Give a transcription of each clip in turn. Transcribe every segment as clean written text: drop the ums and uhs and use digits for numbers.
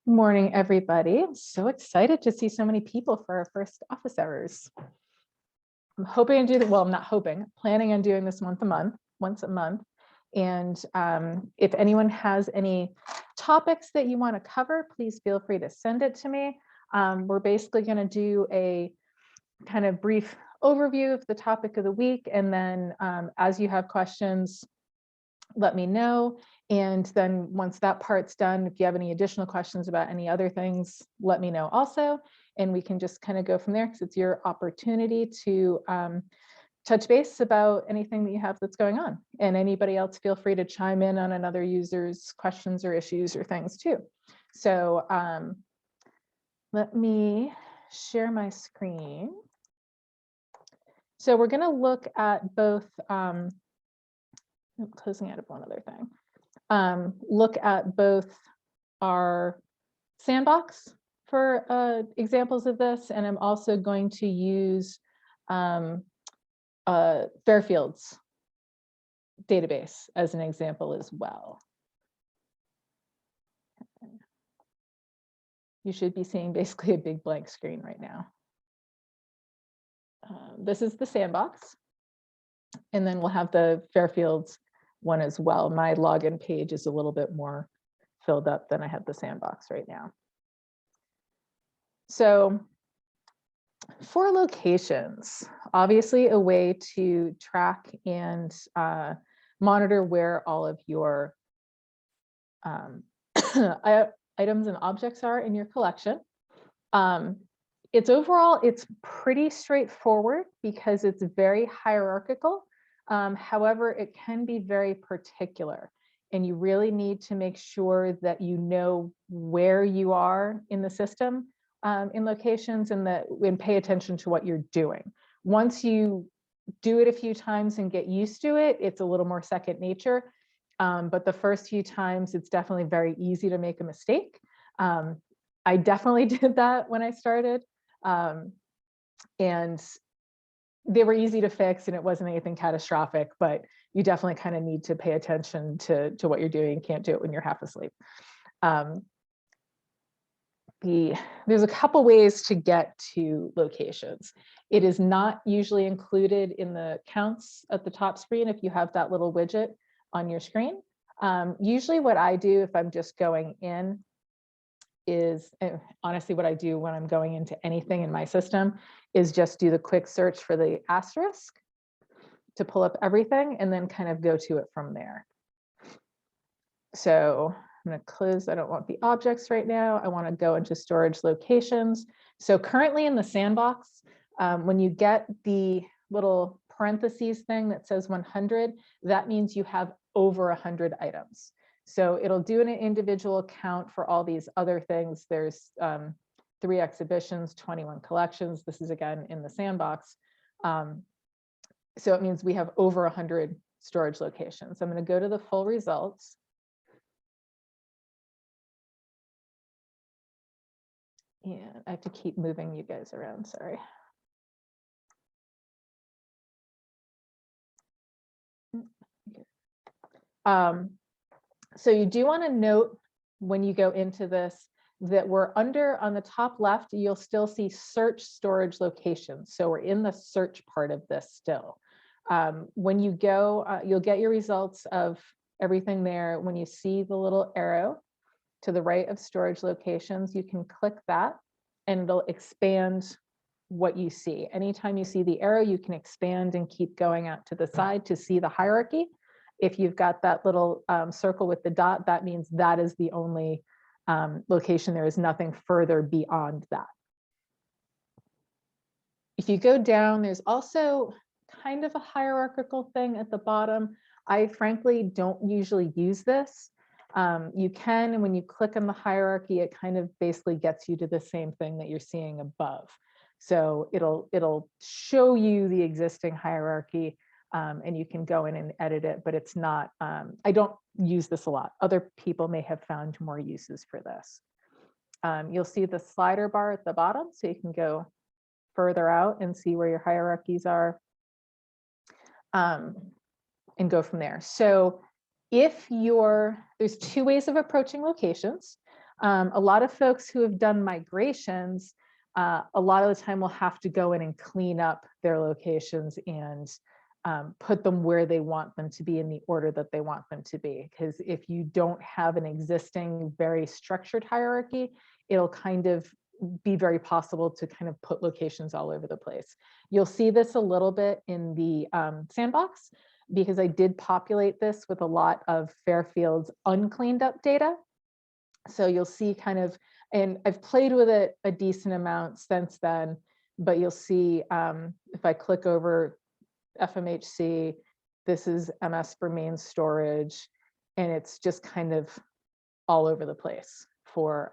Morning, everybody. I'm so excited to see so many people for our first office hours. I'm hoping to do that. Well, I'm not hoping, planning on doing this once a month. And if anyone has any topics that you want to cover, please feel free to send it to me. We're basically going to do a kind of brief overview of the topic of the week. And then as you have questions, let me know. And then once that part's done, if you have any additional questions about any other things, let me know also. And we can just kind of go from there because it's your opportunity to touch base about anything that you have that's going on. And anybody else, feel free to chime in on another user's questions or issues or things too. So let me share my screen. So we're going to look at both I'm closing out of one other thing. Look at both our sandbox for examples of this, and I'm also going to use Fairfield's database as an example as well. You should be seeing basically a big blank screen right now. This is the sandbox, and then we'll have the Fairfield's one as well. My login page is a little bit more filled up than I have the sandbox right now. So for locations, obviously a way to track and monitor where all of your items and objects are in your collection. It's pretty straightforward because it's very hierarchical. However, it can be very particular, and you really need to make sure that you know where you are in the system in locations, and pay attention to what you're doing. Once you do it a few times and get used to it, it's a little more second nature. But the first few times, it's definitely very easy to make a mistake. I definitely did that when I started. And they were easy to fix and it wasn't anything catastrophic, but you definitely kind of need to pay attention to what you're doing. You can't do it when you're half asleep. There's a couple ways to get to locations. It is not usually included in the counts at the top screen if you have that little widget on your screen. Usually what I do if I'm just going in is, honestly, what I do when I'm going into anything in my system is just do the quick search for the asterisk to pull up everything and then kind of go to it from there. So I'm going to close. I don't want the objects right now. I want to go into storage locations. So currently in the sandbox, when you get the little parentheses thing that says 100, that means you have over 100 items. So it'll do an individual count for all these other things. There's 3 exhibitions, 21 collections. This is again in the sandbox. So it means we have over 100 storage locations. I'm going to go to the full results. And I have to keep moving you guys around, sorry. So you do want to note when you go into this that we're on the top left, you'll still see search storage locations. So we're in the search part of this still. When you go, you'll get your results of everything there. When you see the little arrow to the right of storage locations, you can click that and it'll expand what you see. Anytime you see the arrow, you can expand and keep going out to the side to see the hierarchy. If you've got that little circle with the dot, that means that is the only location. There is nothing further beyond that. If you go down, there's also kind of a hierarchical thing at the bottom. I frankly don't usually use this. You can, and when you click on the hierarchy, it kind of basically gets you to the same thing that you're seeing above. So it'll show you the existing hierarchy. And you can go in and edit it, but it's not, I don't use this a lot. Other people may have found more uses for this. You'll see the slider bar at the bottom, so you can go further out and see where your hierarchies are and go from there. So if there's 2 ways of approaching locations. A lot of folks who have done migrations, a lot of the time will have to go in and clean up their locations and put them where they want them to be in the order that they want them to be. Because if you don't have an existing very structured hierarchy, it'll kind of be very possible to kind of put locations all over the place. You'll see this a little bit in the sandbox, because I did populate this with a lot of Fairfield's uncleaned up data. So you'll see kind of, and I've played with it a decent amount since then, but you'll see if I click over FMHC, this is MS for main storage, and it's just kind of all over the place for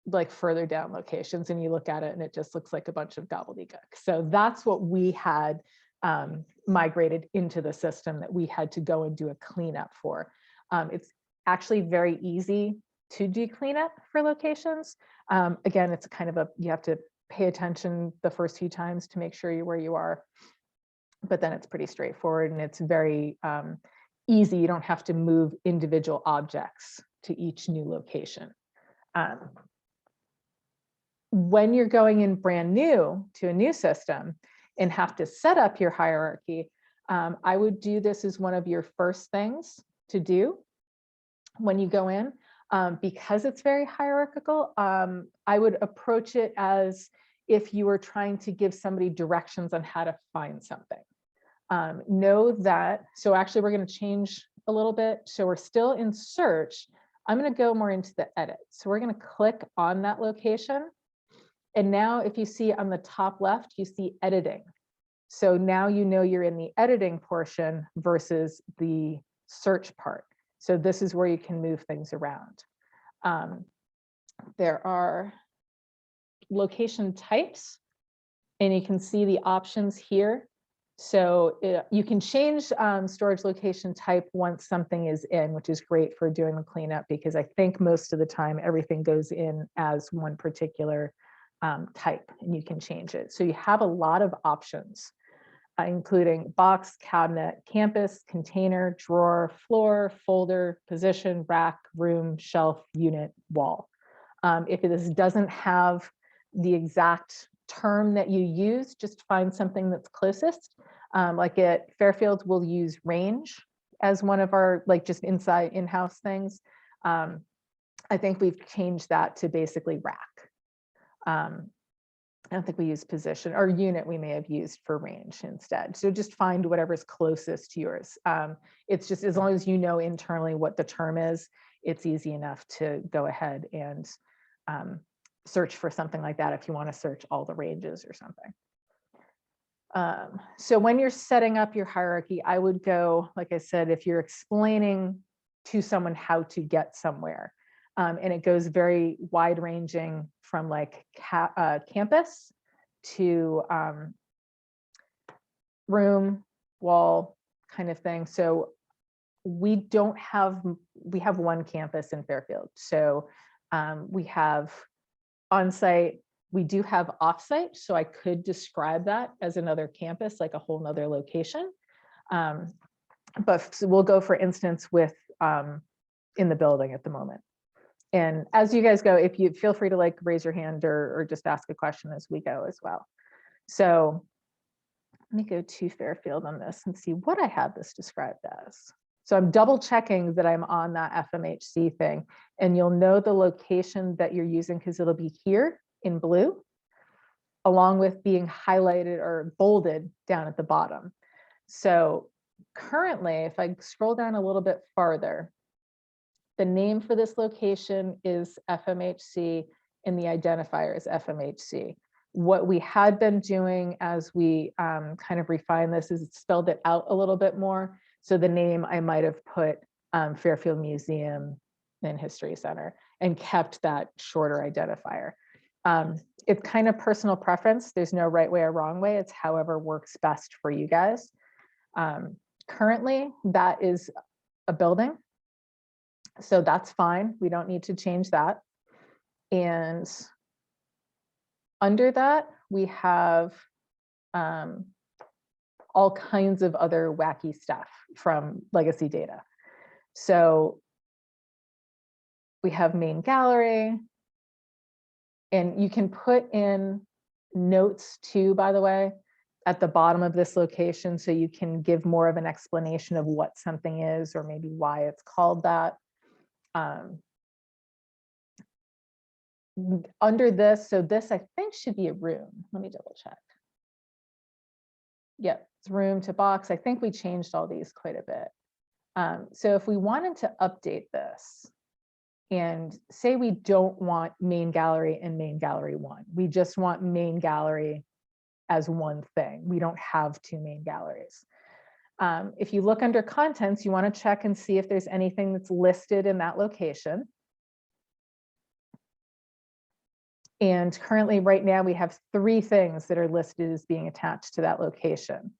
like further down locations, and you look at it and it just looks like a bunch of gobbledygook. So that's what we had migrated into the system that we had to go and do a cleanup for. It's actually very easy to do cleanup for locations. Again, it's kind of you have to pay attention the first few times to make sure you're where you are, but then it's pretty straightforward and it's very easy. You don't have to move individual objects to each new location. When you're going in brand new to a new system and have to set up your hierarchy, I would do this as one of your first things to do when you go in. Because it's very hierarchical, I would approach it as if you were trying to give somebody directions on how to find something. Know that, so actually we're going to change a little bit. So we're still in search. I'm going to go more into the edit. So we're going to click on that location. And now if you see on the top left, you see editing. So now you know you're in the editing portion versus the search part. So this is where you can move things around. There are location types, and you can see the options here. So you can change storage location type once something is in, which is great for doing the cleanup, because I think most of the time everything goes in as one particular type, and you can change it. So you have a lot of options, including box, cabinet, campus, container, drawer, floor, folder, position, rack, room, shelf, unit, wall. If this doesn't have the exact term that you use, just find something that's closest. Like at Fairfield, we'll use range as one of our like just inside in-house things. I think we've changed that to basically rack. I don't think we use position, or unit we may have used for range instead. So just find whatever's closest to yours. It's just as long as you know internally what the term is, it's easy enough to go ahead and search for something like that if you want to search all the ranges or something. So when you're setting up your hierarchy, I would go, like I said, if you're explaining to someone how to get somewhere, and it goes very wide ranging from like campus to room, wall kind of thing. So we have one campus in Fairfield. So we have on-site, we do have off-site. So I could describe that as another campus, like a whole nother location. But we'll go, for instance, with in the building at the moment. And as you guys go, if you feel free to like raise your hand or just ask a question as we go as well. So let me go to Fairfield on this and see what I have this described as. So I'm double checking that I'm on that FMHC thing, and you'll know the location that you're using because it'll be here in blue, along with being highlighted or bolded down at the bottom. So currently, if I scroll down a little bit farther, the name for this location is FMHC and the identifier is FMHC. What we had been doing as we kind of refined this is spelled it out a little bit more. So the name I might have put Fairfield Museum and History Center and kept that shorter identifier. It's kind of personal preference. There's no right way or wrong way. It's however works best for you guys. Currently, that is a building. So that's fine. We don't need to change that. And under that, we have all kinds of other wacky stuff from legacy data. So We have main gallery. And you can put in notes too, by the way, at the bottom of this location, so you can give more of an explanation of what something is or maybe why it's called that. Under this, so this I think should be a room. Let me double check. Yep, it's room to box. I think we changed all these quite a bit. So if we wanted to update this, and say we don't want main gallery and main gallery one, we just want main gallery as one thing. We don't have two main galleries. If you look under contents, you want to check and see if there's anything that's listed in that location. And currently right now we have 3 things that are listed as being attached to that location.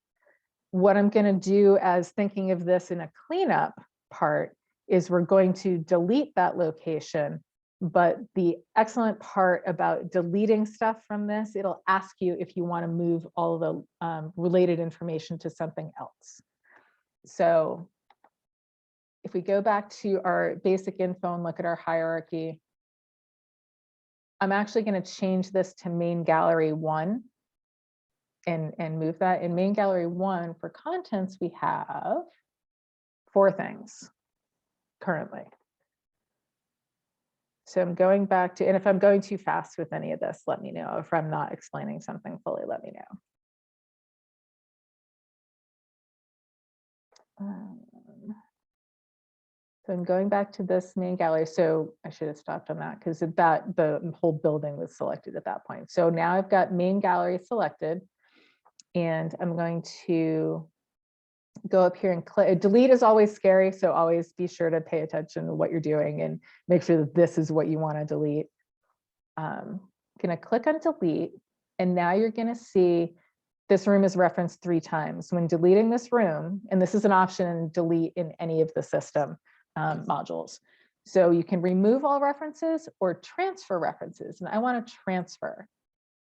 What I'm going to do as thinking of this in a cleanup part is we're going to delete that location. But the excellent part about deleting stuff from this, it'll ask you if you want to move all the related information to something else. So if we go back to our basic info and look at our hierarchy, I'm actually going to change this to main gallery 1 and move that. In main gallery 1 for contents, we have 4 things currently. So I'm going back to, and if I'm going too fast with any of this, let me know. If I'm not explaining something fully, let me know. So I'm going back to this main gallery. So I should have stopped on that because the whole building was selected at that point. So now I've got main gallery selected, and I'm going to go up here and click. Delete is always scary, so always be sure to pay attention to what you're doing and make sure that this is what you want to delete. I'm going to click on delete, and now you're going to see this room is referenced 3 times. When deleting this room, and this is an option in delete in any of the system modules. So you can remove all references or transfer references. And I want to transfer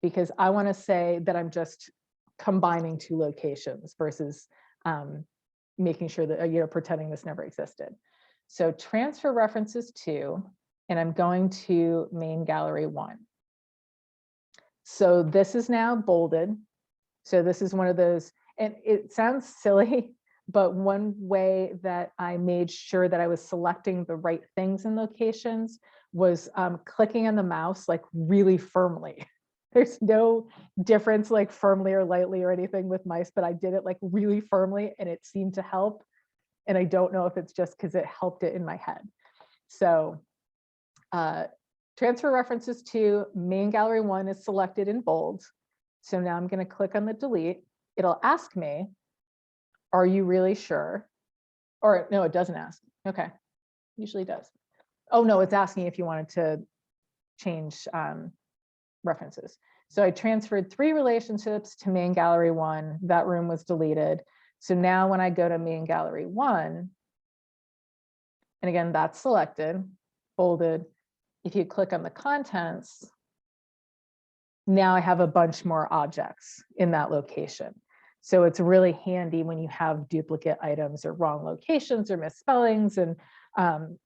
because I want to say that I'm just combining 2 locations versus making sure that, pretending this never existed. So transfer references to, and I'm going to main gallery 1. So this is now bolded. So this is one of those, and it sounds silly, but one way that I made sure that I was selecting the right things in locations was clicking on the mouse like really firmly. There's no difference like firmly or lightly or anything with mice, but I did it like really firmly and it seemed to help. And I don't know if it's just because it helped it in my head. So transfer references to main gallery 1 is selected in bold. So now I'm going to click on the delete. It'll ask me, are you really sure? Or no, it doesn't ask. Okay, usually does. Oh no, it's asking if you wanted to change references. So I transferred 3 relationships to main gallery 1. That room was deleted. So now when I go to main gallery 1, and again, that's selected, bolded. If you click on the contents, now I have a bunch more objects in that location. So it's really handy when you have duplicate items or wrong locations or misspellings. And,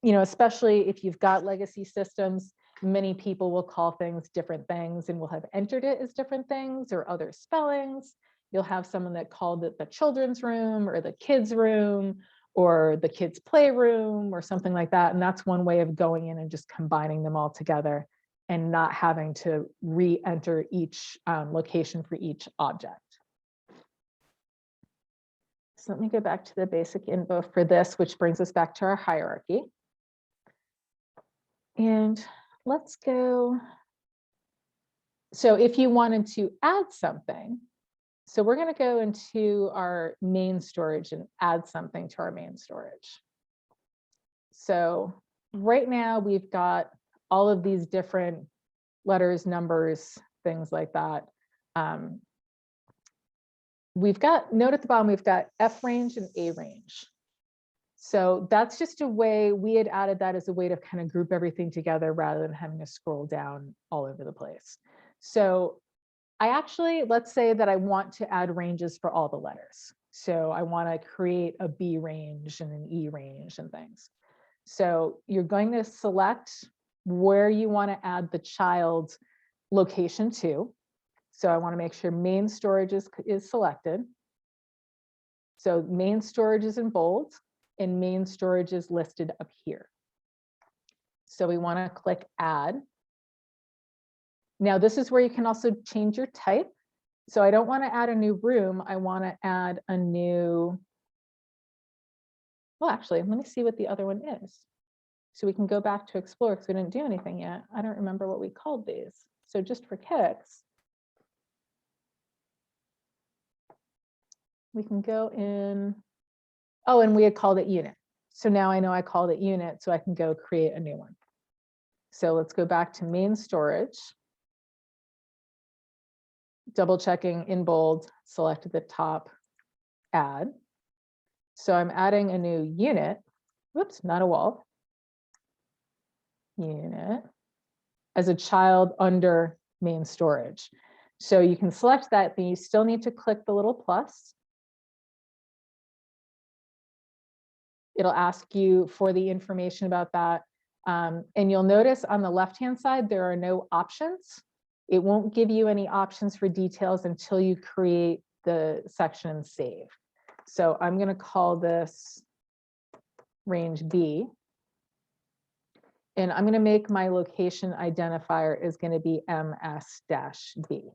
especially if you've got legacy systems, many people will call things different things and will have entered it as different things or other spellings. You'll have someone that called it the children's room or the kids' room or the kids' playroom or something like that. And that's one way of going in and just combining them all together and not having to re-enter each location for each object. So let me go back to the basic info for this, which brings us back to our hierarchy. And let's go. So if you wanted to add something, so we're going to go into our main storage and add something to our main storage. So right now we've got all of these different letters, numbers, things like that. We've got, note at the bottom, we've got F range and A range. So that's just a way, we had added that as a way to kind of group everything together rather than having to scroll down all over the place. So I actually, let's say that I want to add ranges for all the letters. So I want to create a B range and an E range and things. So you're going to select where you want to add the child location to. So I want to make sure main storage is selected. So main storage is in bold and main storage is listed up here. So we want to click add. Now this is where you can also change your type. So I don't want to add a new room. I want to add a new, well, actually, let me see what the other one is. So we can go back to explore because we didn't do anything yet. I don't remember what we called these. So just for kicks, we can go in. Oh, and we had called it unit. So now I know I called it unit, so I can go create a new one. So let's go back to main storage. Double checking in bold, select at the top, add. So I'm adding a new unit. Whoops, not a wall. Unit as a child under main storage. So you can select that, but you still need to click the little plus. It'll ask you for the information about that. And you'll notice on the left-hand side, there are no options. It won't give you any options for details until you create the section and save. So I'm going to call this range B. And I'm going to make my location identifier is going to be MS-B.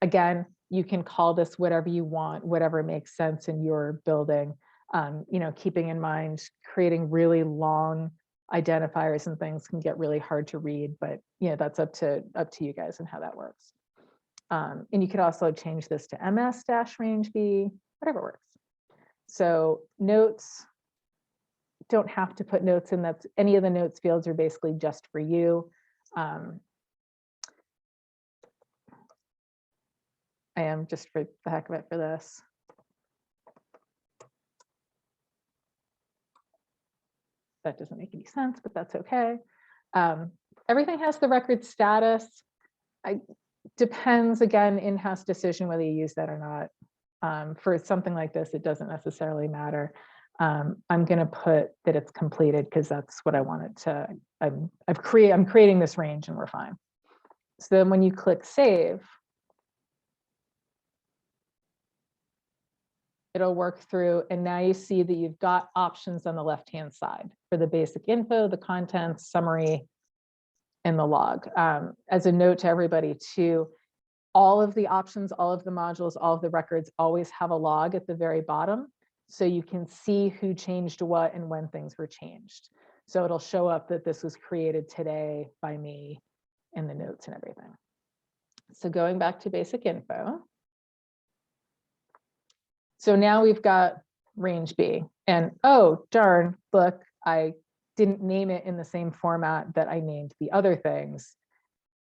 Again, you can call this whatever you want, whatever makes sense in your building. You know, keeping in mind, creating really long identifiers and things can get really hard to read, but you know, that's up to you guys and how that works. And you could also change this to MS-range B, whatever works. So notes, don't have to put notes in. That's any of the notes fields are basically just for you. I am just for the heck of it for this. That doesn't make any sense, but that's okay. Everything has the record status. Depends, again, in-house decision whether you use that or not. For something like this, it doesn't necessarily matter. I'm going to put that it's completed because that's what I wanted to. I'm creating this range and we're fine. So then when you click save, it'll work through, and now you see that you've got options on the left-hand side for the basic info, the contents, summary, and the log. As a note to everybody too, all of the options, all of the modules, all of the records always have a log at the very bottom, so you can see who changed what and when things were changed. So it'll show up that this was created today by me in the notes and everything. So going back to basic info. So now we've got range B, and oh, darn, look, I didn't name it in the same format that I named the other things.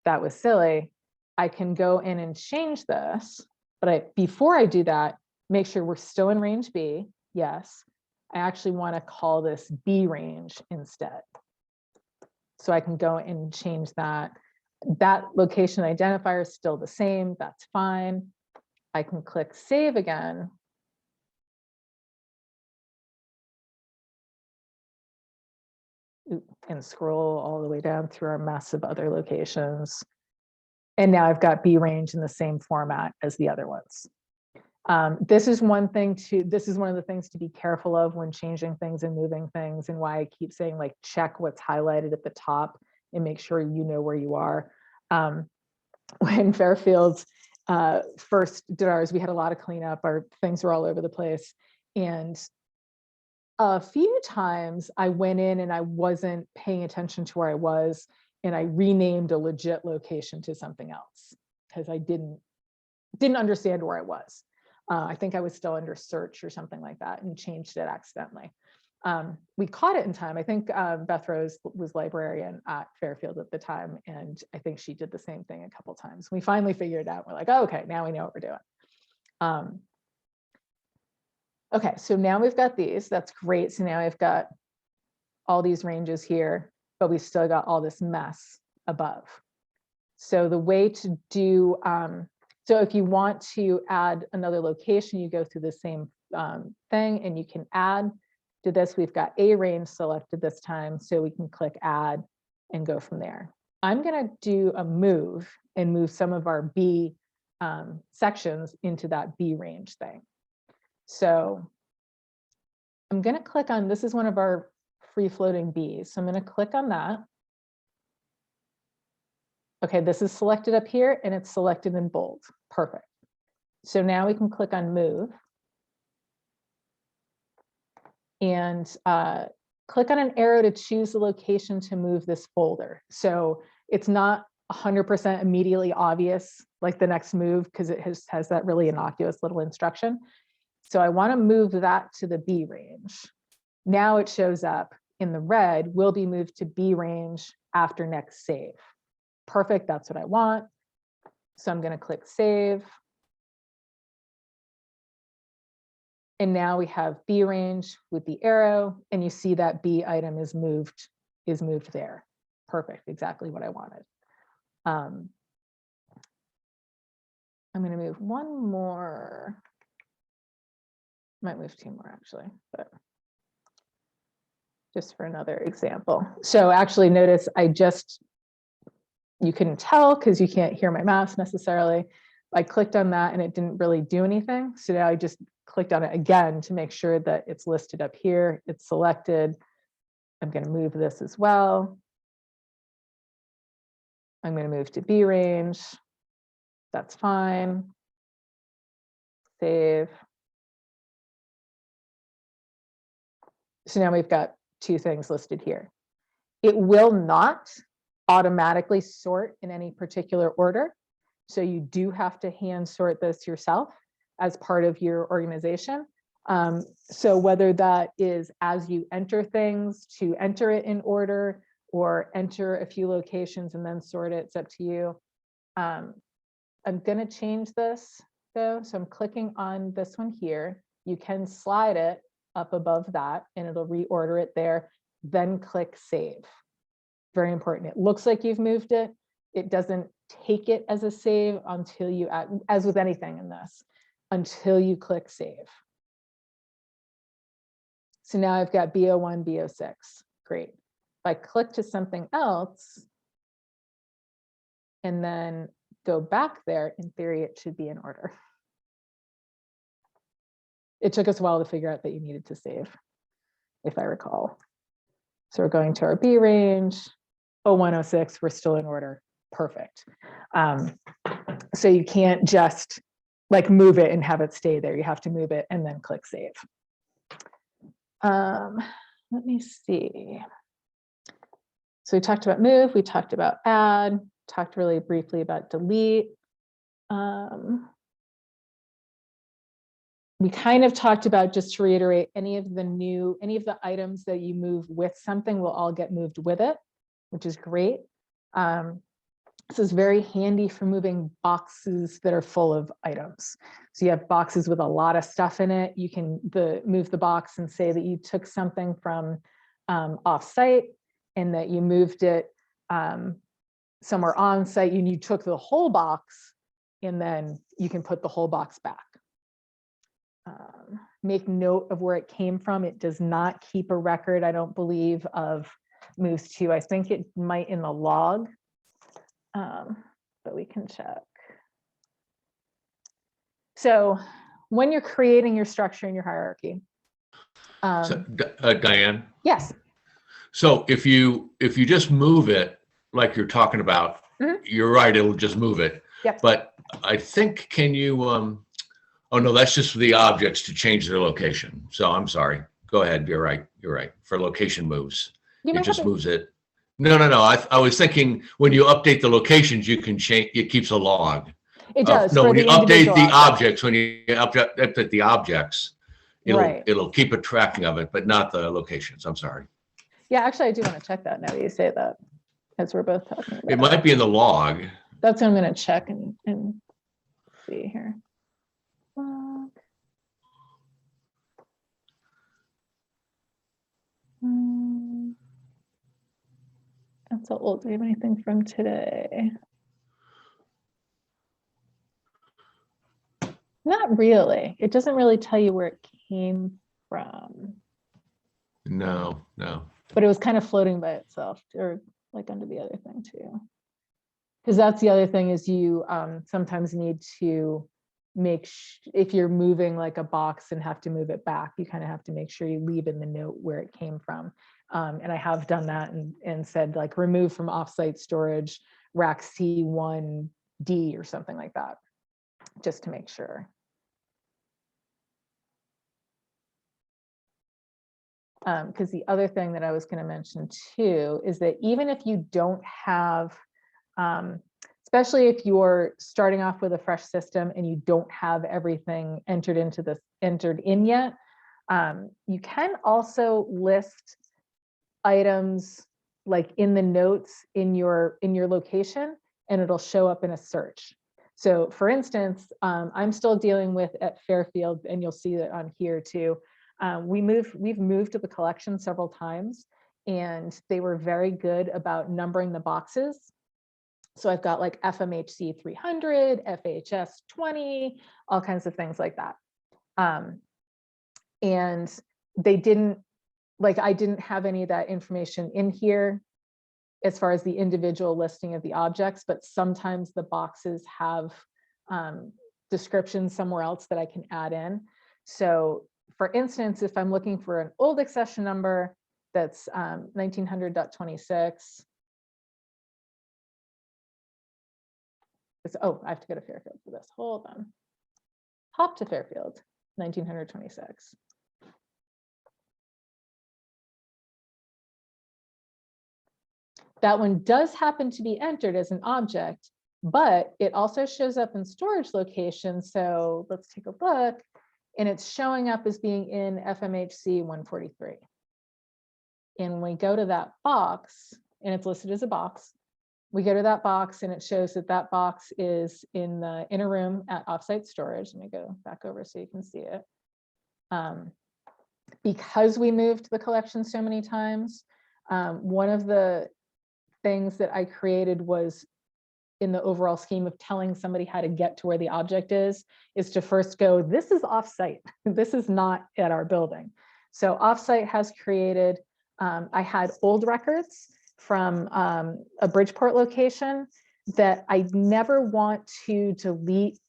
That was silly. I can go in and change this, but before I do that, make sure we're still in range B. Yes, I actually want to call this B range instead. So I can go and change that. That location identifier is still the same. That's fine. I can click save again. And scroll all the way down through our mess of other locations. And now I've got B range in the same format as the other ones. This is one of the things to be careful of when changing things and moving things, and why I keep saying, like, check what's highlighted at the top and make sure you know where you are. When Fairfield first did ours, we had a lot of cleanup. Our things were all over the place. And a few times I went in and I wasn't paying attention to where I was, and I renamed a legit location to something else because I didn't understand where I was. I think I was still under search or something like that and changed it accidentally. We caught it in time. I think Beth Rose was librarian at Fairfield at the time, and I think she did the same thing a couple times. We finally figured it out. We're like, oh, okay, now we know what we're doing. Okay, so now we've got these. That's great. So now I've got all these ranges here, but we still got all this mess above. So the way to do, so if you want to add another location, you go through the same thing, and you can add do this. We've got a range selected this time, so we can click add and go from there. I'm going to do a move and move some of our B sections into that B range thing. So I'm going to click on, this is one of our free floating Bs. So I'm going to click on that. Okay, this is selected up here and it's selected in bold. Perfect. So now we can click on move and click on an arrow to choose the location to move this folder. So it's not 100% immediately obvious, like the next move, because it has that really innocuous little instruction. So I want to move that to the B range. Now it shows up in the red, will be moved to B range after next save. Perfect, that's what I want. So I'm going to click save. And now we have B range with the arrow, and you see that B item is moved there. Perfect, exactly what I wanted. I'm going to move one more. Might move two more actually, but just for another example. So actually notice you couldn't tell because you can't hear my mouse necessarily. I clicked on that and it didn't really do anything. So now I just clicked on it again to make sure that it's listed up here. It's selected. I'm going to move this as well. I'm going to move to B range. That's fine. Save. So now we've got two things listed here. It will not automatically sort in any particular order. So you do have to hand sort this yourself as part of your organization. So whether that is as you enter things to enter it in order or enter a few locations and then sort it, it's up to you. I'm going to change this though. So I'm clicking on this one here. You can slide it up above that and it'll reorder it there. Then click save. Very important. It looks like you've moved it. It doesn't take it as a save until you, as with anything in this, until you click save. So now I've got B01, B06. Great. If I click to something else and then go back there, in theory, it should be in order. It took us a while to figure out that you needed to save, if I recall. So we're going to our B range, 0106, we're still in order. Perfect. So you can't just like move it and have it stay there. You have to move it and then click save. Let me see. So we talked about move, we talked about add, talked really briefly about delete. We kind of talked about, just to reiterate, any of the items that you move with something will all get moved with it, which is great. This is very handy for moving boxes that are full of items. So you have boxes with a lot of stuff in it. You can move the box and say that you took something from off-site and that you moved it somewhere on-site, and you took the whole box, and then you can put the whole box back. Make note of where it came from. It does not keep a record, I don't believe, of moves to. I think it might in the log, but we can check. So when you're creating your structure and your hierarchy. Diane? Yes. So if you just move it like you're talking about, you're right, it'll just move it. Yep. But I think, can you, oh no, that's just for the objects to change their location. So I'm sorry. Go ahead. You're right. You're right. For location moves, it just moves it. No. I was thinking when you update the locations, you can change. It keeps a log. It does. No, when you update the objects, when you update the objects, it'll keep a tracking of it, but not the locations. I'm sorry. Yeah, actually, I do want to check that now that you say that, as we're both talking about it. Might be in the log. That's what I'm going to check and see here. That's so old. Do we have anything from today? Not really. It doesn't really tell you where it came from. No, no. But it was kind of floating by itself, or like under the other thing too. Because that's the other thing is you sometimes need to make, if you're moving like a box and have to move it back, you kind of have to make sure you leave in the note where it came from. And I have done that and said like remove from offsite storage rack C1D or something like that, just to make sure. Because the other thing that I was going to mention too is that even if you don't have, especially if you're starting off with a fresh system and you don't have everything entered in yet, you can also list items like in the notes in your location, and it'll show up in a search. So for instance, I'm still dealing with at Fairfield, and you'll see that on here too. We've moved to the collection several times, and they were very good about numbering the boxes. So I've got like FMHC 300, FHS 20, all kinds of things like that. And they didn't, like I didn't have any of that information in here as far as the individual listing of the objects, but sometimes the boxes have descriptions somewhere else that I can add in. So for instance, if I'm looking for an old accession number that's 1900.26, oh, I have to go to Fairfield for this. Hold on. Hop to Fairfield, 1926. That one does happen to be entered as an object, but it also shows up in storage location. So let's take a look. And it's showing up as being in FMHC 143. And when we go to that box, and it's listed as a box, we go to that box and it shows that that box is in the inner room at offsite storage. Let me go back over so you can see it. Because we moved the collection so many times, one of the things that I created was, in the overall scheme of telling somebody how to get to where the object is to first go, this is offsite. This is not at our building. So offsite has created, I had old records from a Bridgeport location that I never want to delete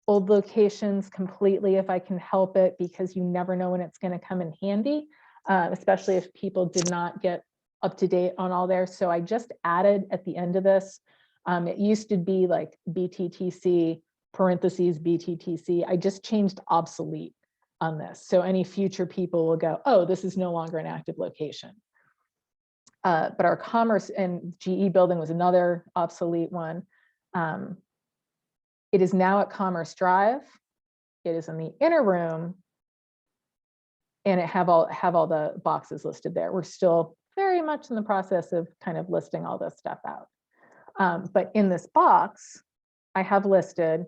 old locations completely if I can help it, because you never know when it's going to come in handy, especially if people did not get up to date on all there. So I just added at the end of this, it used to be like BTTC parentheses BTTC. I just changed obsolete on this. So any future people will go, oh, this is no longer an active location. But our Commerce and GE building was another obsolete one. It is now at Commerce Drive. It is in the inner room, and it have all the boxes listed there. We're still very much in the process of kind of listing all this stuff out. But in this box, I have listed,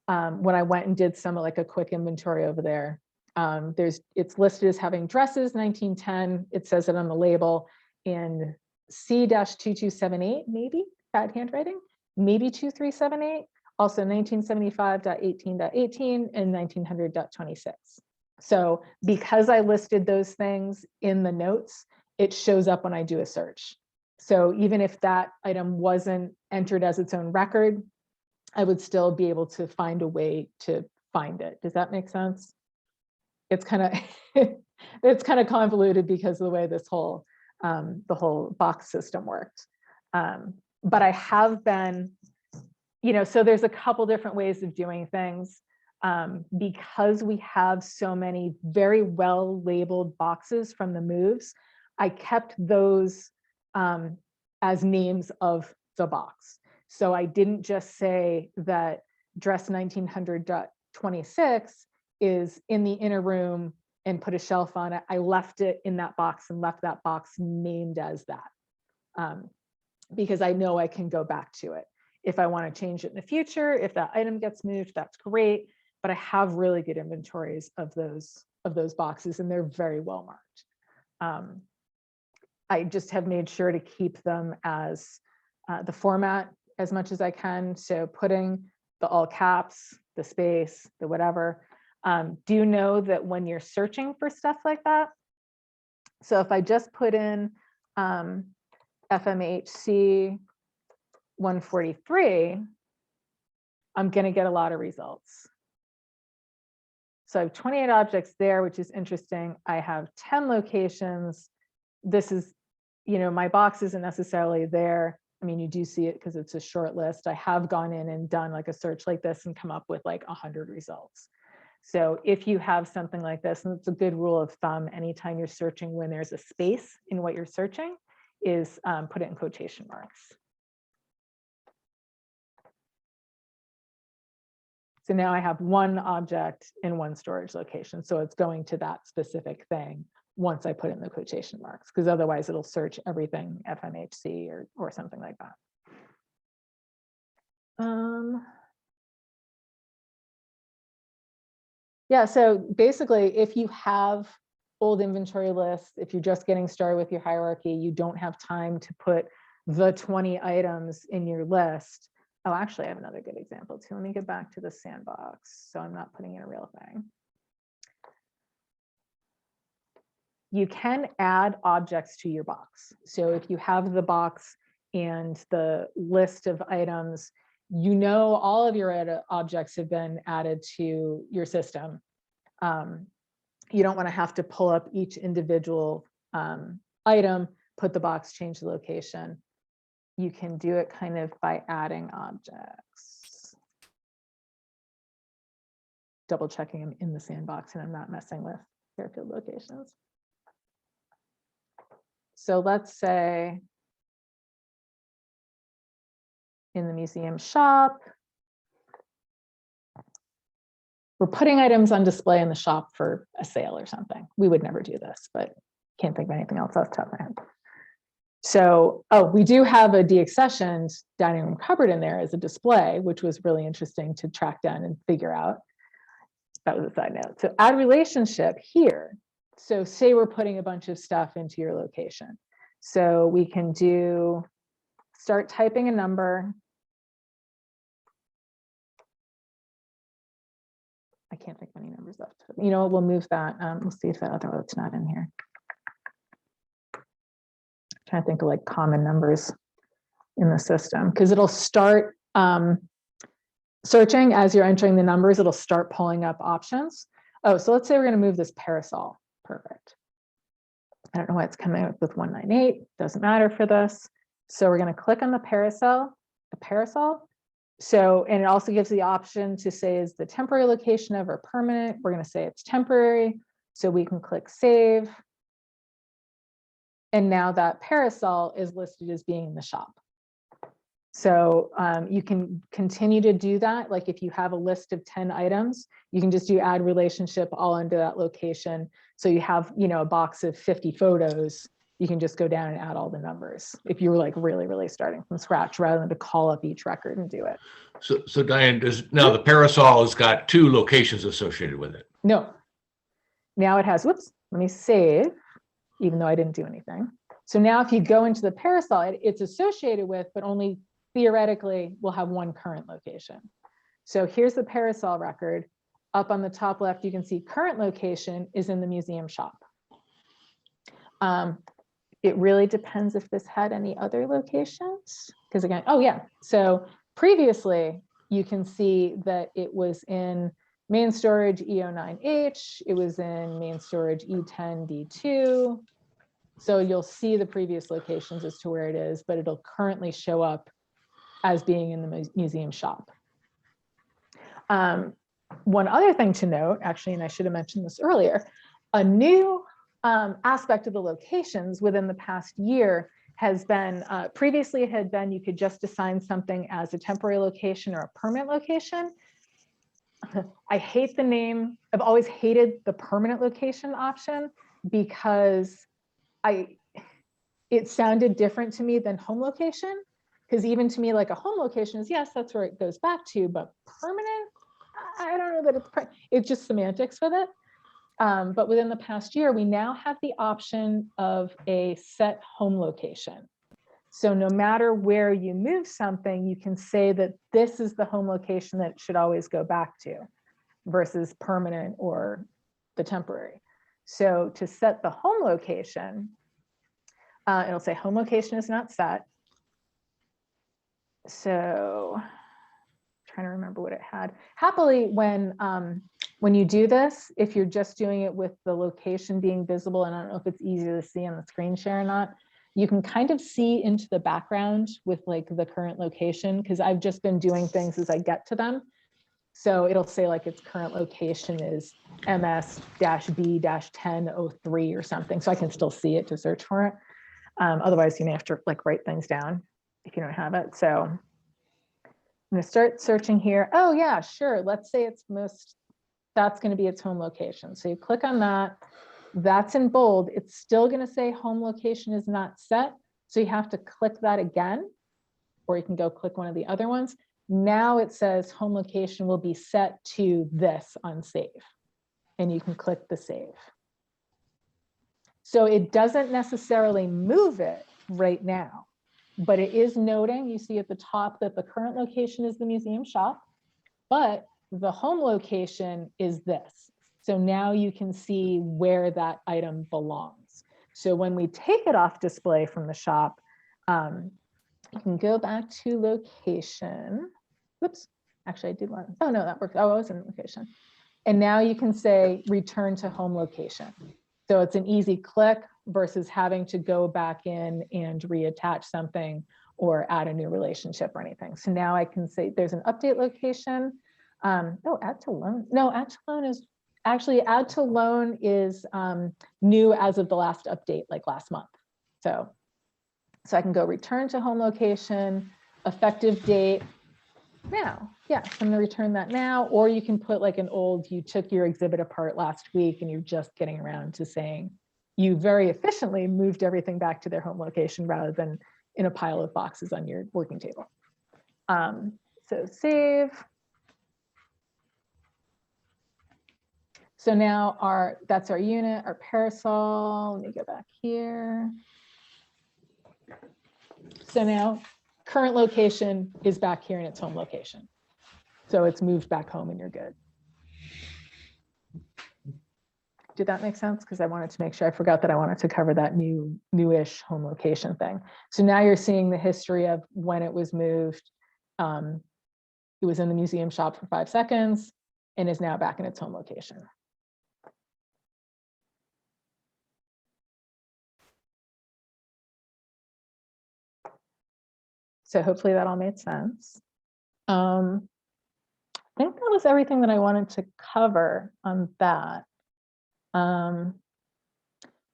when I went and did some like a quick inventory over there, it's listed as having dresses 1910. It says it on the label in C-2278, maybe bad handwriting, maybe 2378, also 1975.18.18 and 1900.26. So because I listed those things in the notes, it shows up when I do a search. So even if that item wasn't entered as its own record, I would still be able to find a way to find it. Does that make sense? It's kind of it's kind of convoluted because of the way this whole the whole box system worked. But I have been, so there's a couple different ways of doing things. Because we have so many very well labeled boxes from the moves, I kept those as names of the box. So I didn't just say that dress 1900.26 is in the inner room and put a shelf on it. I left it in that box and left that box named as that, because I know I can go back to it. If I want to change it in the future, if that item gets moved, that's great. But I have really good inventories of those boxes, and they're very well marked. I just have made sure to keep them as the format as much as I can. So putting the all caps, the space, the whatever. Do know that when you're searching for stuff like that, So if I just put in FMHC 143, I'm going to get a lot of results. So I have 28 objects there, which is interesting. I have 10 locations. This is, my box isn't necessarily there. I mean, you do see it because it's a short list. I have gone in and done like a search like this and come up with like 100 results. So if you have something like this, and it's a good rule of thumb, anytime you're searching when there's a space in what you're searching, is put it in quotation marks. So now I have one object in one storage location. So it's going to that specific thing once I put in the quotation marks, because otherwise it'll search everything FMHC or something like that. Yeah, so basically, if you have old inventory lists, if you're just getting started with your hierarchy, you don't have time to put the 20 items in your list. Oh, actually, I have another good example too. Let me get back to the sandbox, so I'm not putting in a real thing. You can add objects to your box. So if you have the box and the list of items, all of your objects have been added to your system. You don't want to have to pull up each individual item, put the box, change the location. You can do it kind of by adding objects. Double checking them in the sandbox and I'm not messing with Fairfield locations. So let's say in the museum shop, we're putting items on display in the shop for a sale or something. We would never do this, but can't think of anything else off the top of my head. So, we do have a deaccessioned dining room cupboard in there as a display, which was really interesting to track down and figure out. That was a side note. So add relationship here. So say we're putting a bunch of stuff into your location. So we can start typing a number. I can't think of any numbers left. We'll move that. We'll see if that other one's not in here. Trying to think of like common numbers in the system, because it'll start searching as you're entering the numbers. It'll start pulling up options. So let's say we're going to move this parasol. Perfect. I don't know why it's coming up with 198. Doesn't matter for this. So we're going to click on the parasol. So, and it also gives the option to say, is the temporary location ever permanent? We're going to say it's temporary. So we can click save. And now that parasol is listed as being in the shop. So you can continue to do that. Like if you have a list of 10 items, you can just do add relationship all into that location. So you have, a box of 50 photos, you can just go down and add all the numbers if you were like really, really starting from scratch rather than to call up each record and do it. So Diane, now the parasol has got 2 locations associated with it? No. Now it has, whoops, let me save, even though I didn't do anything. So now if you go into the parasol, it's associated with, but only theoretically will have one current location. So here's the parasol record. Up on the top left, you can see current location is in the museum shop. It really depends if this had any other locations. Because again, so previously you can see that it was in main storage E09H, it was in main storage E10D2. So you'll see the previous locations as to where it is, but it'll currently show up as being in the museum shop. One other thing to note, actually, and I should have mentioned this earlier, a new aspect of the locations within the past year has been, previously it had been you could just assign something as a temporary location or a permanent location. I hate the name. I've always hated the permanent location option because it sounded different to me than home location. Because even to me, like a home location is, yes, that's where it goes back to, but permanent, I don't know that it's just semantics with it. But within the past year, we now have the option of a set home location. So no matter where you move something, you can say that this is the home location that it should always go back to versus permanent or the temporary. So to set the home location, it'll say home location is not set. So trying to remember what it had. Happily, when you do this, if you're just doing it with the location being visible, and I don't know if it's easy to see on the screen share or not, you can kind of see into the background with like the current location, because I've just been doing things as I get to them. So it'll say like its current location is MS-B-1003 or something. So I can still see it to search for it. Otherwise, you may have to like write things down if you don't have it. So I'm going to start searching here. Oh yeah, sure. Let's say that's going to be its home location. So you click on that. That's in bold. It's still going to say home location is not set. So you have to click that again, or you can go click one of the other ones. Now it says home location will be set to this on save, and you can click the save. So it doesn't necessarily move it right now, but it is noting, you see at the top that the current location is the museum shop, but the home location is this. So now you can see where that item belongs. So when we take it off display from the shop, you can go back to location. Whoops, actually I did one. Oh no, that worked. Oh, I was in location. And now you can say return to home location. So it's an easy click versus having to go back in and reattach something or add a new relationship or anything. So now I can say there's an update location. Oh, add to loan. No, add to loan is actually add to loan is new as of the last update, like last month. So I can go return to home location, effective date now. Yeah, so I'm going to return that now. Or you can put like an old, you took your exhibit apart last week and you're just getting around to saying you very efficiently moved everything back to their home location rather than in a pile of boxes on your working table. So save. So now that's our unit, our parasol. Let me go back here. So now current location is back here in its home location. So it's moved back home and you're good. Did that make sense? Because I wanted to make sure, I forgot that I wanted to cover that newish home location thing. So now you're seeing the history of when it was moved. It was in the museum shop for 5 seconds and is now back in its home location. So hopefully that all made sense. I think that was everything that I wanted to cover on that.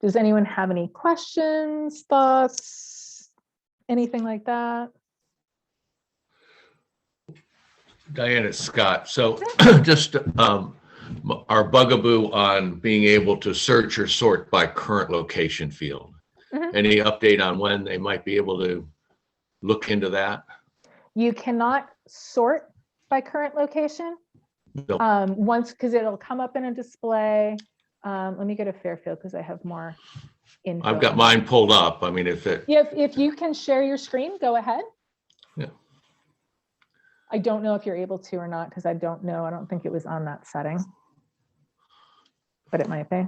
Does anyone have any questions, thoughts, anything like that? Diane, it's Scott. So just our bugaboo on being able to search or sort by current location field. Any update on when they might be able to look into that? You cannot sort by current location. No. Once, because it'll come up in a display. Let me go to Fairfield because I have more info. I've got mine pulled up. I mean, if you can share your screen, go ahead. Yeah. I don't know if you're able to or not because I don't know. I don't think it was on that setting, but it might be.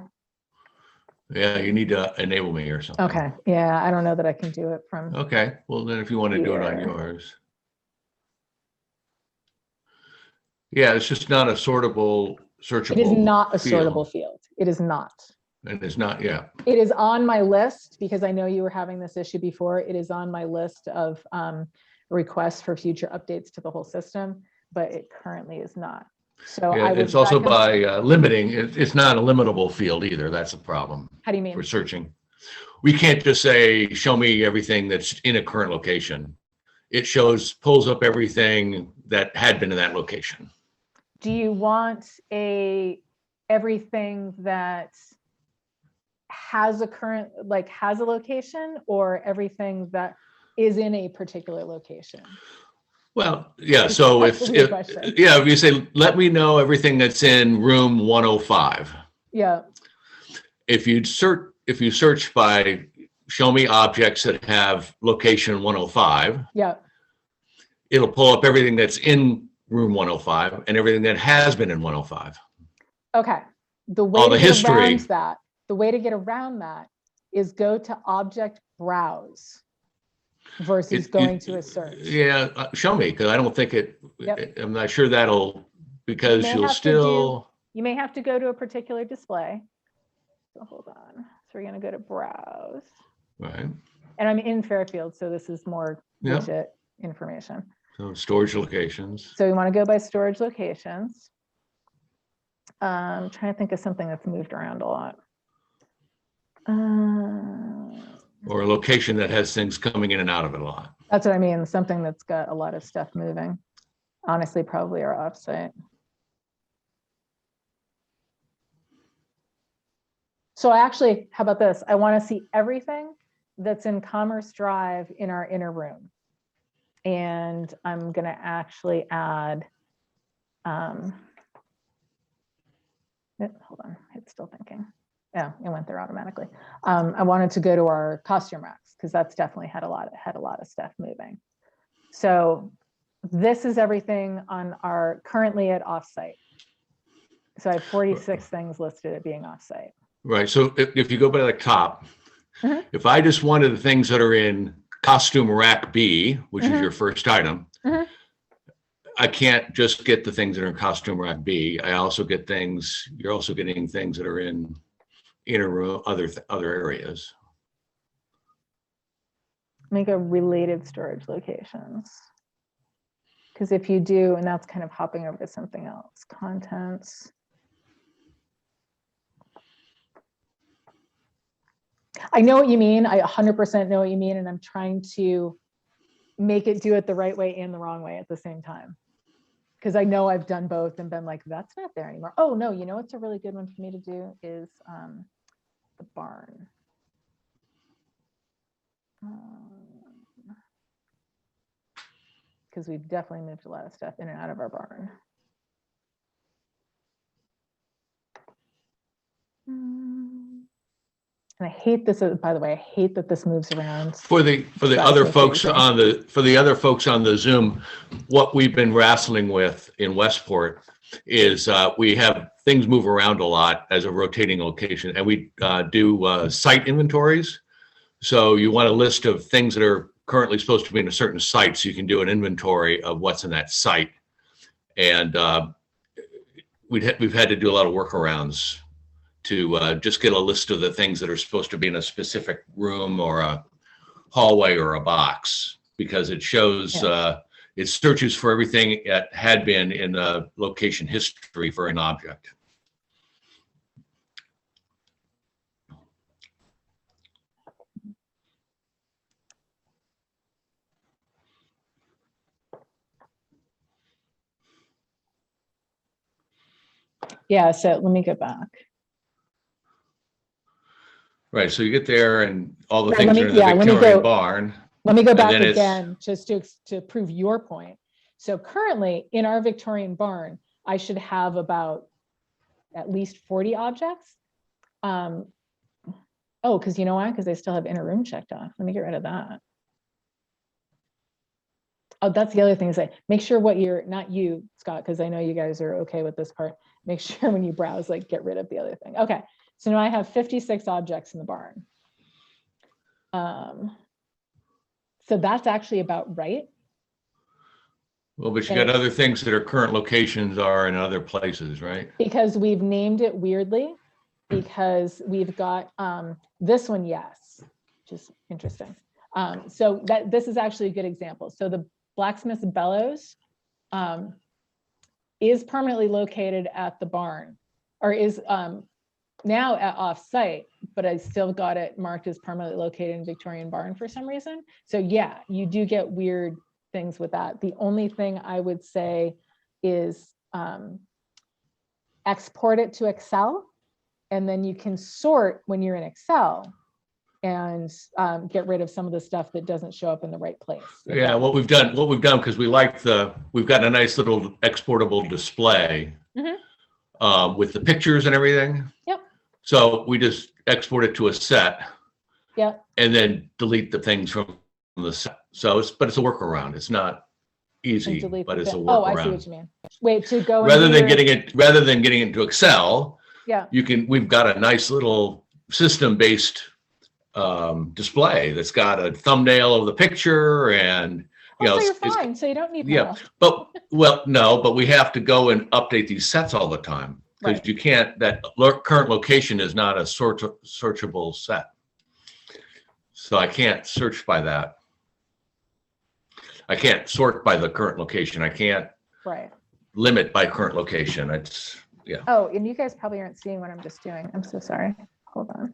Yeah, you need to enable me or something. Okay. Yeah, I don't know that I can do it from. Okay. Well, then if you want to do it on yours. Yeah, it's just not a sortable, searchable. It is not a sortable field. It is not. And it's not, yeah. It is on my list because I know you were having this issue before. It is on my list of requests for future updates to the whole system, but it currently is not. So yeah, it's also by limiting. It's not a limitable field either. That's a problem. How do you mean? For searching. We can't just say, show me everything that's in a current location. It pulls up everything that had been in that location. Do you want everything that has a current, like has a location, or everything that is in a particular location? Well, yeah. So if you say, let me know everything that's in room 105. Yeah. If you search by show me objects that have location 105. Yeah. It'll pull up everything that's in room 105 and everything that has been in 105. Okay. The way all the history around that the way to get around that is go to object browse versus going to a search. Yeah, show me, because I don't think it, Yep. I'm not sure that'll, because may you'll have to still, You may have to go to a particular display. So hold on. So we're going to go to browse. right? And I'm in Fairfield, so this is more Yeah. legit information. So storage locations. So we want to go by storage locations. Trying to think of something that's moved around a lot. Or a location that has things coming in and out of it a lot. That's what I mean. Something that's got a lot of stuff moving. Honestly, probably our offsite. So actually, how about this? I want to see everything that's in Commerce Drive in our inner room. And I'm going to actually add, hold on, it's still thinking. Yeah, it went there automatically. I wanted to go to our costume racks because that's definitely had a lot of stuff moving. So this is everything on our currently at offsite. So I have 46 things listed at being offsite. Right. So if you go by the top, if I just wanted the things that are in costume rack B, which is your first item, I can't just get the things that are in costume rack B. I also get things, you're also getting things that are in inner room, other areas. Make a related storage locations. Because if you do, and that's kind of hopping over to something else, contents. I know what you mean. I 100% know what you mean. And I'm trying to make it do it the right way and the wrong way at the same time. Because I know I've done both and been like, that's not there anymore. Oh no, you know what's a really good one for me to do is the barn. Because we've definitely moved a lot of stuff in and out of our barn. And I hate this, by the way, I hate that this moves around. For the other folks on the Zoom, what we've been wrestling with in Westport is we have things move around a lot as a rotating location, and we do site inventories. So you want a list of things that are currently supposed to be in a certain site, so you can do an inventory of what's in that site. And we've had to do a lot of workarounds to just get a list of the things that are supposed to be in a specific room or a hallway or a box, because it shows, it searches for everything that had been in the location history for an object. Yeah, so let me go back. Right, so you get there and all the things are in the Victorian barn. Let me go back again just to prove your point. So currently in our Victorian barn, I should have about at least 40 objects. Oh, because you know why? Because I still have inner room checked off. Let me get rid of that. Oh, that's the other thing is make sure what you're, not you, Scott, because I know you guys are okay with this part. Make sure when you browse, like get rid of the other thing. Okay, so now I have 56 objects in the barn. So that's actually about right. Well, but you got other things that are current locations are in other places, right? Because we've named it weirdly, because we've got this one, yes, which is interesting. So this is actually a good example. So the blacksmith's bellows is permanently located at the barn, or is now at off-site, but I still got it marked as permanently located in Victorian barn for some reason. So yeah, you do get weird things with that. The only thing I would say is export it to Excel, and then you can sort when you're in Excel and get rid of some of the stuff that doesn't show up in the right place. Yeah, what we've done, because we like we've got a nice little exportable display with the pictures and everything. Yep. So we just export it to a set. Yep. And then delete the things from the set. So but it's a workaround. It's not easy, but it's a workaround. Oh, I see what you mean. Wait, to go rather than getting it into Excel. Yeah. We've got a nice little system-based display that's got a thumbnail of the picture and, you know, Also, you're fine, so you don't need yeah, panel. but, well, no, but we have to go and update these sets all the time because Right. you can't, that current location is not a searchable set. So I can't search by that. I can't sort by the current location. I can't Right. limit by current location. It's, yeah. Oh, and you guys probably aren't seeing what I'm just doing. I'm so sorry. Hold on.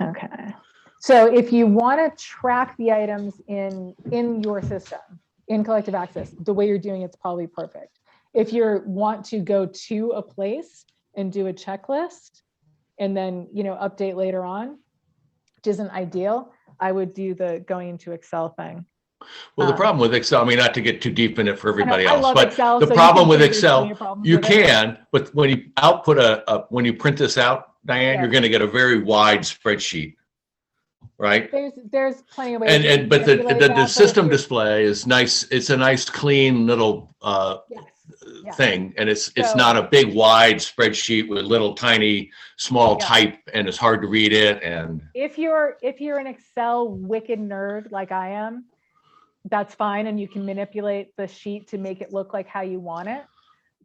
Okay. So if you want to track the items in your system, in collective access, the way you're doing it's probably perfect. If you want to go to a place and do a checklist and then, you know, update later on, which isn't ideal, I would do the going into Excel thing. Well, the problem with Excel, I mean, not to get too deep in it for everybody I else, love but Excel, the so you problem can with say there's plenty Excel, of problems you with it. can, but when you output when you print this out, Diane, Yeah. you're going to get a very wide spreadsheet, right? There's plenty of ways. And but the system display is nice. It's a nice, clean little Yes. thing, and it's So- not a big wide spreadsheet with little tiny small Yeah. type, and it's hard to read it. And If you're an Excel wicked nerd like I am, that's fine, and you can manipulate the sheet to make it look like how you want it.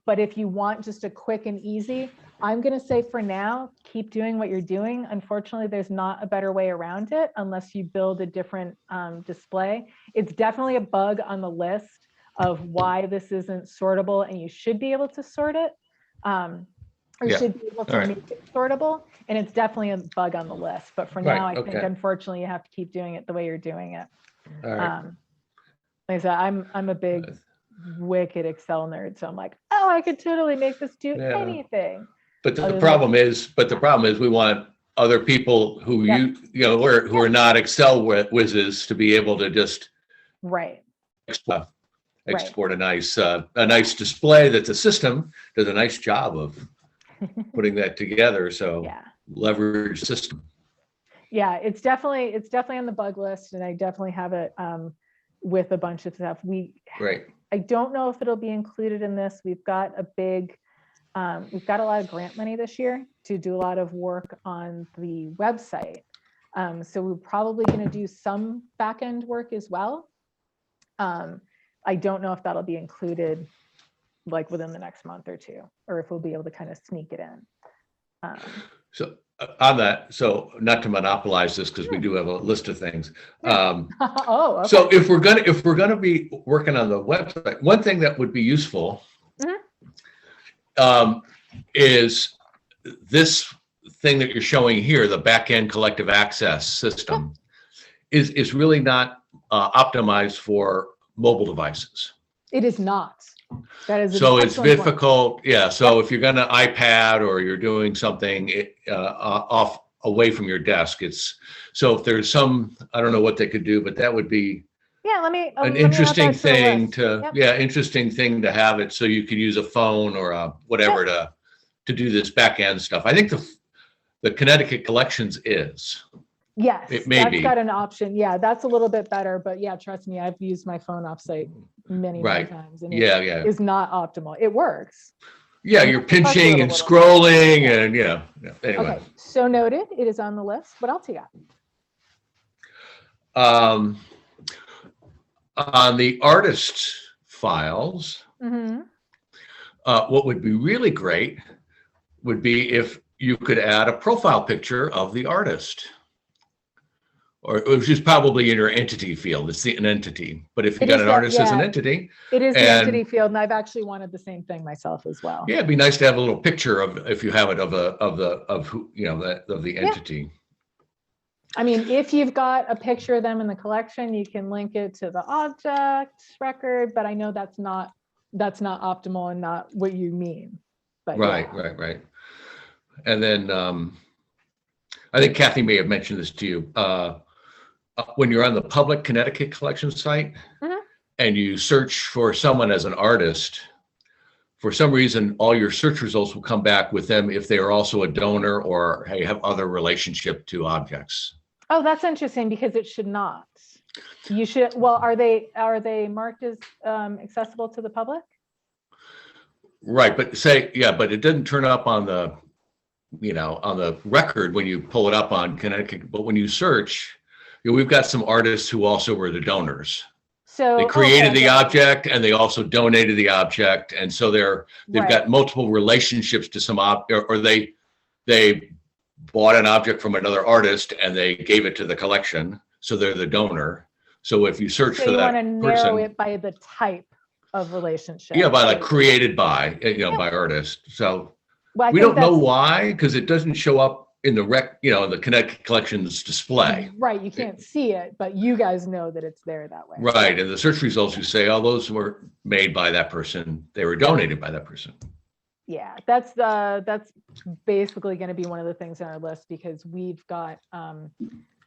But if you want just a quick and easy, I'm going to say for now, keep doing what you're doing. Unfortunately, there's not a better way around it unless you build a different display. It's definitely a bug on the list of why this isn't sortable, and you should be able to sort it. Or Yeah. should be able to All right. make it sortable. And it's definitely a bug on the list. But for now, Right, I think okay. unfortunately you have to keep doing it the way you're doing it. all right. Like I said, I'm a big wicked Excel nerd, so I'm like, oh, I could totally make this do Yeah. anything. But other the than- problem is we want other people who Yeah. you know who are not Excel whizzes to be able to just Right. export a nice display that the system does a nice job of putting that together. So Yeah. leverage the system. Yeah, it's definitely on the bug list, and I definitely have it with a bunch of stuff. Right. I don't know if it'll be included in this. We've got a lot of grant money this year to do a lot of work on the website. So we're probably going to do some back end work as well. I don't know if that'll be included like within the next month or two, or if we'll be able to kind of sneak it in. So on that, so not to monopolize this because we do have a list of things. Oh, okay. So if we're gonna be working on the website, one thing that would be useful is this thing that you're showing here, the back-end collective access system, is really not optimized for mobile devices. It is not. That is So it's excellent point. difficult. Yeah. So if you're going to iPad or you're doing something off away from your desk, so if there's I don't know what they could do, but that would be an interesting thing interesting thing to have it so you could use a phone or whatever to do this back end stuff. I think the Connecticut Collections is. Yes, it may that's be. got an option. Yeah, that's a little bit better, but yeah, trust me, I've used my phone offsite many times, and it is not optimal. It works. Yeah, you're pinching and scrolling, and anyway. Okay, so noted. It is on the list. What else you got? On the artist files, what would be really great would be if you could add a profile picture of the artist. Or which is probably in your entity field. It's an entity. But if you got an artist as an entity. It is the entity field, and I've actually wanted the same thing myself as well. Yeah, it'd be nice to have a little picture of, if you have it, of the entity. I mean, if you've got a picture of them in the collection, you can link it to the object record, but I know that's not optimal and not what you mean. But right. And then I think Kathy may have mentioned this to you. When you're on the public Connecticut Collections site and you search for someone as an artist, for some reason, all your search results will come back with them if they are also a donor or have other relationship to objects. Oh, that's interesting, because it should not. You should. Well, are they marked as accessible to the public? Right, but but it didn't turn up on the, on the record when you pull it up on Connecticut. But when you search, we've got some artists who also were the donors. So They created the okay. object and they also donated the object, and so they've got multiple relationships to some or they bought an object from another artist and they gave it to the collection, so they're the donor. So if you search for you that want to narrow it by the type of relationship. Yeah, by like created by, by artist. So well, we don't know why, because it doesn't show up in the in the Connecticut Collections display. Right, you can't see it, but you guys know that it's there that way. Right, and the search results you say, oh, those were made by that person. They were donated by that person. Yeah, that's basically going to be one of the things on our list, because we've got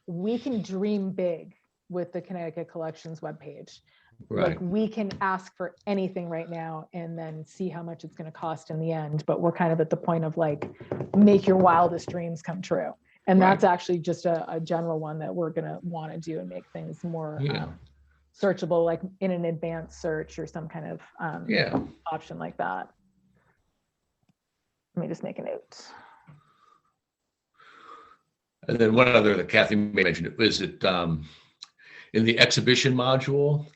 we can dream big with the Connecticut Collections webpage. Right. Like we can ask for anything right now and then see how much it's going to cost in the end. But we're kind of at the point of like, make your wildest dreams come true. And that's actually just a general one that we're going to want to do and make things more searchable, like in an advanced search or some kind of option like that. Let me just make a note. And then one other that Kathy mentioned, is that in the exhibition module,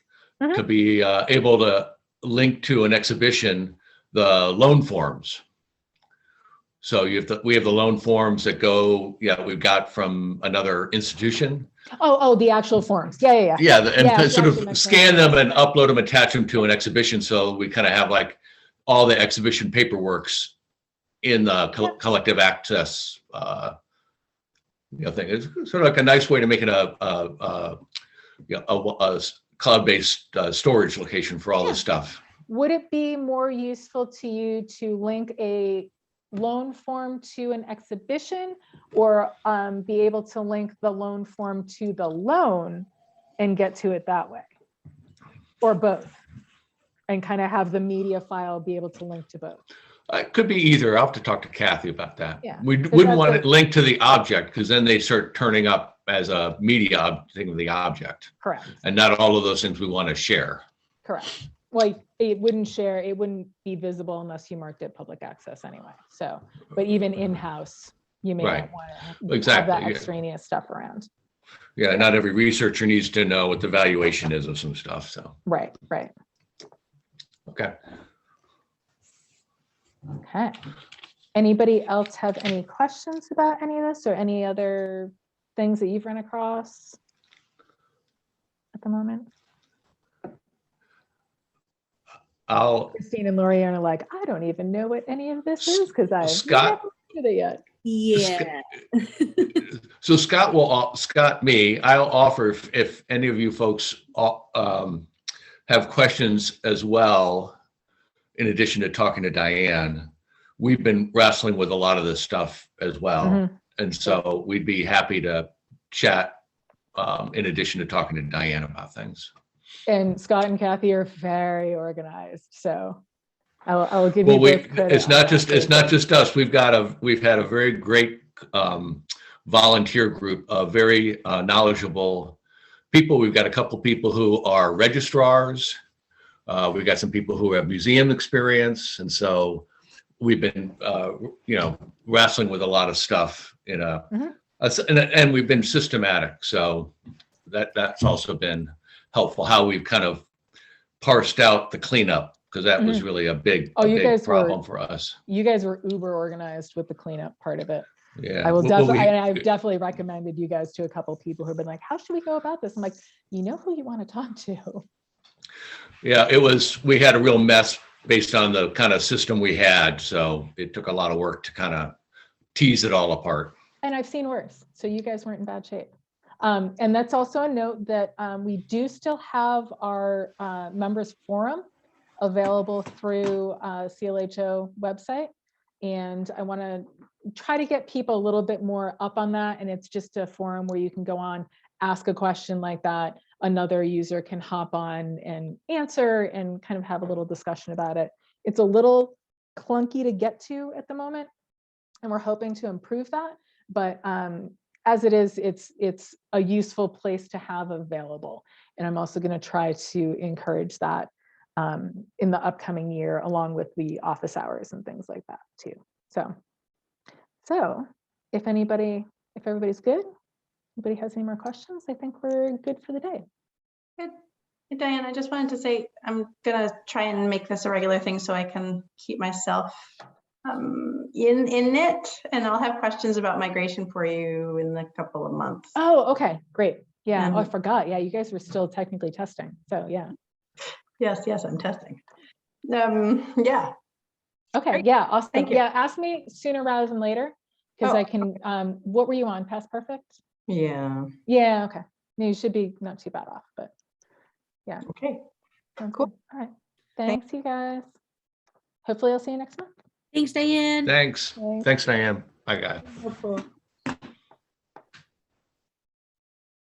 to be able to link to an exhibition, the loan forms. So we have the loan forms that go, we've got from another institution. Oh, the actual forms. Yeah. And sort of scan them and upload them, attach them to an exhibition. So we kind of have like all the exhibition paperworks in the collective access thing. It's sort of like a nice way to make it a cloud-based storage location for all this stuff. Would it be more useful to you to link a loan form to an exhibition, or be able to link the loan form to the loan and get to it that way, or both, and kind of have the media file be able to link to both? It could be either. I'll have to talk to Kathy about that. Yeah, we wouldn't want it linked to the object, because then they start turning up as a media thing of the object. Correct. And not all of those things we want to share. Correct. Well, it wouldn't be visible unless you marked it public access anyway. So, but even in-house, you may not want to have that extraneous stuff around. Yeah, not every researcher needs to know what the valuation is of some stuff. So. Right. Okay. Okay. Anybody else have any questions about any of this, or any other things that you've run across at the moment? Christine and Lori are like, I don't even know what any of this is, because I've never heard it yet. Yeah. So I'll offer, if any of you folks have questions as well, in addition to talking to Diane. We've been wrestling with a lot of this stuff as well. And so we'd be happy to chat in addition to talking to Diane about things. And Scott and Kathy are very organized, so I'll give you both credit. It's not just us. We've had a very great volunteer group of very knowledgeable people. We've got a couple people who are registrars. We've got some people who have museum experience, and so we've been wrestling with a lot of stuff and we've been systematic. So that's also been helpful, how we've kind of parsed out the cleanup, because that was really a big problem for us. You guys were uber organized with the cleanup part of it. Yeah, I will I've definitely recommended you guys to a couple of people who've been like, how should we go about this? I'm like, you know who you want to talk to. Yeah, we had a real mess based on the kind of system we had. So it took a lot of work to kind of tease it all apart. And I've seen worse. So you guys weren't in bad shape. And that's also a note that we do still have our members forum available through CLHO website. And I want to try to get people a little bit more up on that. And it's just a forum where you can go on, ask a question like that. Another user can hop on and answer and kind of have a little discussion about it. It's a little clunky to get to at the moment, and we're hoping to improve that. But as it is, it's a useful place to have available. And I'm also going to try to encourage that in the upcoming year, along with the office hours and things like that too. So if everybody's good, anybody has any more questions, I think we're good for the day. Good. Hey, Diane, I just wanted to say, I'm gonna try and make this a regular thing so I can keep myself in it, and I'll have questions about migration for you in a couple of months. Oh, okay, great. Yeah, I forgot. Yeah, you guys were still technically testing. So yeah. Yes, I'm testing. Yeah. Okay, Great. yeah, awesome. Thank you. Yeah, ask me sooner rather than later, because Oh, I can, what were you on? Past Perfect? Yeah. Yeah, okay. No, you should be not too bad off, but yeah. Okay. Sounds Cool. good. All right. Thanks, you guys. Hopefully I'll see you next month. Thanks, Diane. Thanks. Thanks. Thanks, Diane. Bye, guys. Helpful.